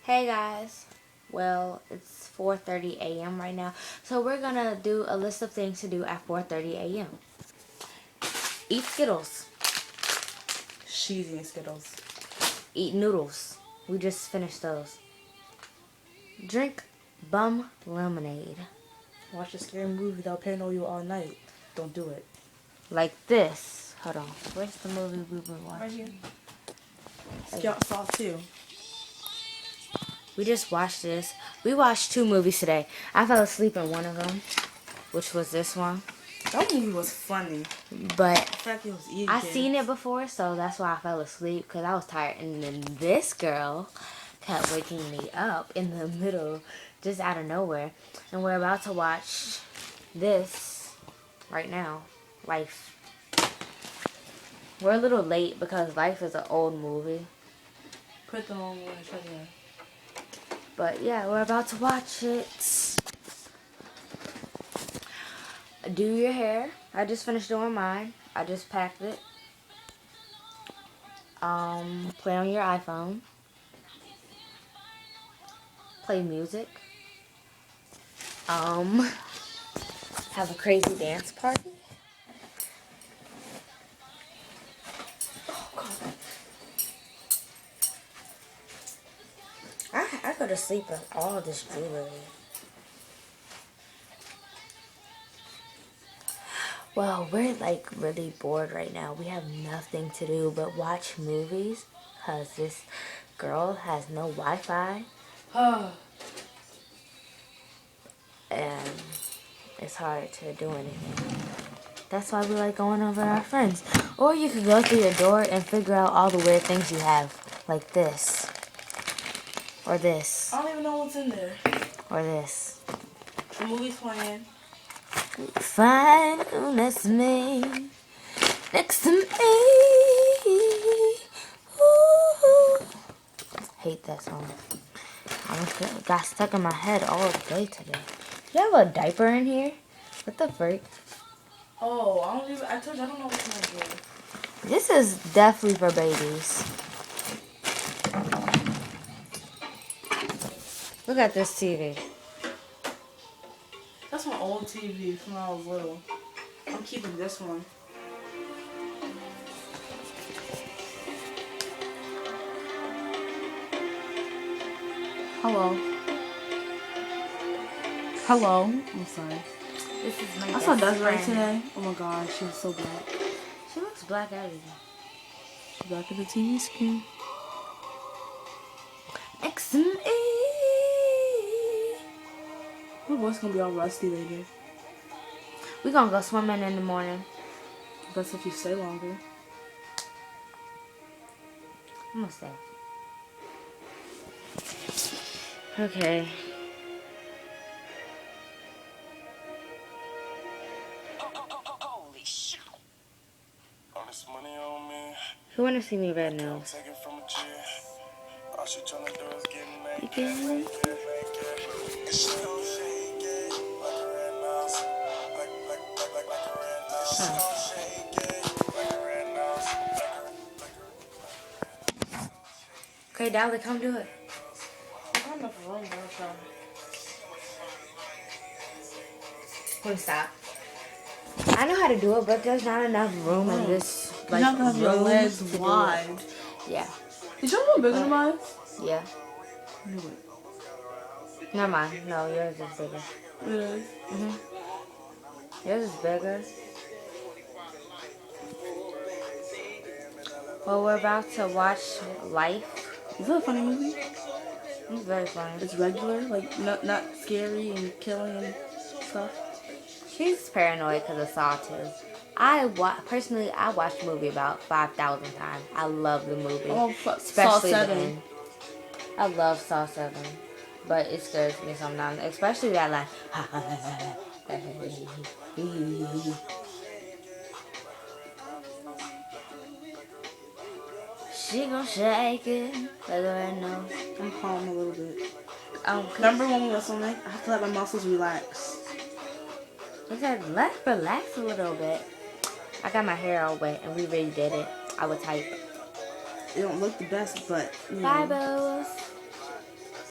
Hey guys, well it's 4:30 a.m. right now, so we're gonna do a list of things to do at 4:30 a.m. Eat Skittles. She's eating Skittles. Eat noodles. We just finished those. Drink bum lemonade. Watch a scary movie without paranoia you all night. Don't do it. Like this. Hold on. Where's the movie we've been watching? Right here. Saw 2. We just watched this. We watched 2 movies today. I fell asleep in one of them, which was this one. That movie was funny. But The fact it was eating I kids. seen it before, so that's why I fell asleep, because I was tired. And then this girl kept waking me up in the middle, just out of nowhere. And we're about to watch this right now, Life. We're a little late because Life is an old movie. Put them on when it's right there. But yeah, we're about to watch it. Do your hair. I just finished doing mine. I just packed it. Play on your iPhone. Play music. Have a crazy dance party. Oh God. I go to sleep with all this jewelry. Well, we're like really bored right now. We have nothing to do but watch movies because this girl has no Wi-Fi. And it's hard to do anything. That's why we like going over our friends. Or you could go through your door and figure out all the weird things you have. Like this. Or this. I don't even know what's in there. Or this. The movie's playing. Fine, that's me. Next to me. Ooh. Hate that song. Got stuck in my head all day today. Do you have a diaper in here? What the freak? Oh, I told you I don't know what's in there. This is definitely for babies. Look at this TV. That's my old TV from when I was little. I'm keeping this one. Hello. Hello. I'm sorry. This is my I saw best Desiree friend. today. Oh my god, she was so black. She looks black everything. She's back at the TV screen. Next to me. My voice gonna be all rusty later. We gonna go swimming in the morning. Best if you stay longer. I'm gonna stay. Okay. Holy shit. All this money on me. Who wanna see me red nose? Take it from a G. All she tryna do is get You naked. get me? And she gon' shake it like a red nose. Like a red nose. She gon' shake it like a red nose. Okay, Dolly, come do it. I don't have enough room, but I'll try. Please stop. I know how to do it, but there's not enough room in this. You have to have your room legs to do it. wide. Yeah. Is your one bigger than mine? Yeah. I knew it. Never mind. No, yours is bigger. It is. Yours is bigger. Well, we're about to watch Life. Is that a funny movie? It's very funny. It's regular, like not scary and killing and stuff. She's paranoid because of Saw 2. Personally, I watched the movie about 5,000 times. I love the movie. Oh, Saw Especially the 7. end. I love Saw 7. But it scares me sometimes. Especially that line. She gon' shake it like a red nose. I'm calm a little bit. Cause Remember when we were swimming? I have to let my muscles relax. I said, let's relax a little bit. I got my hair all wet and we really did it. I would type. It don't look the best, but you know. Bye, Bose.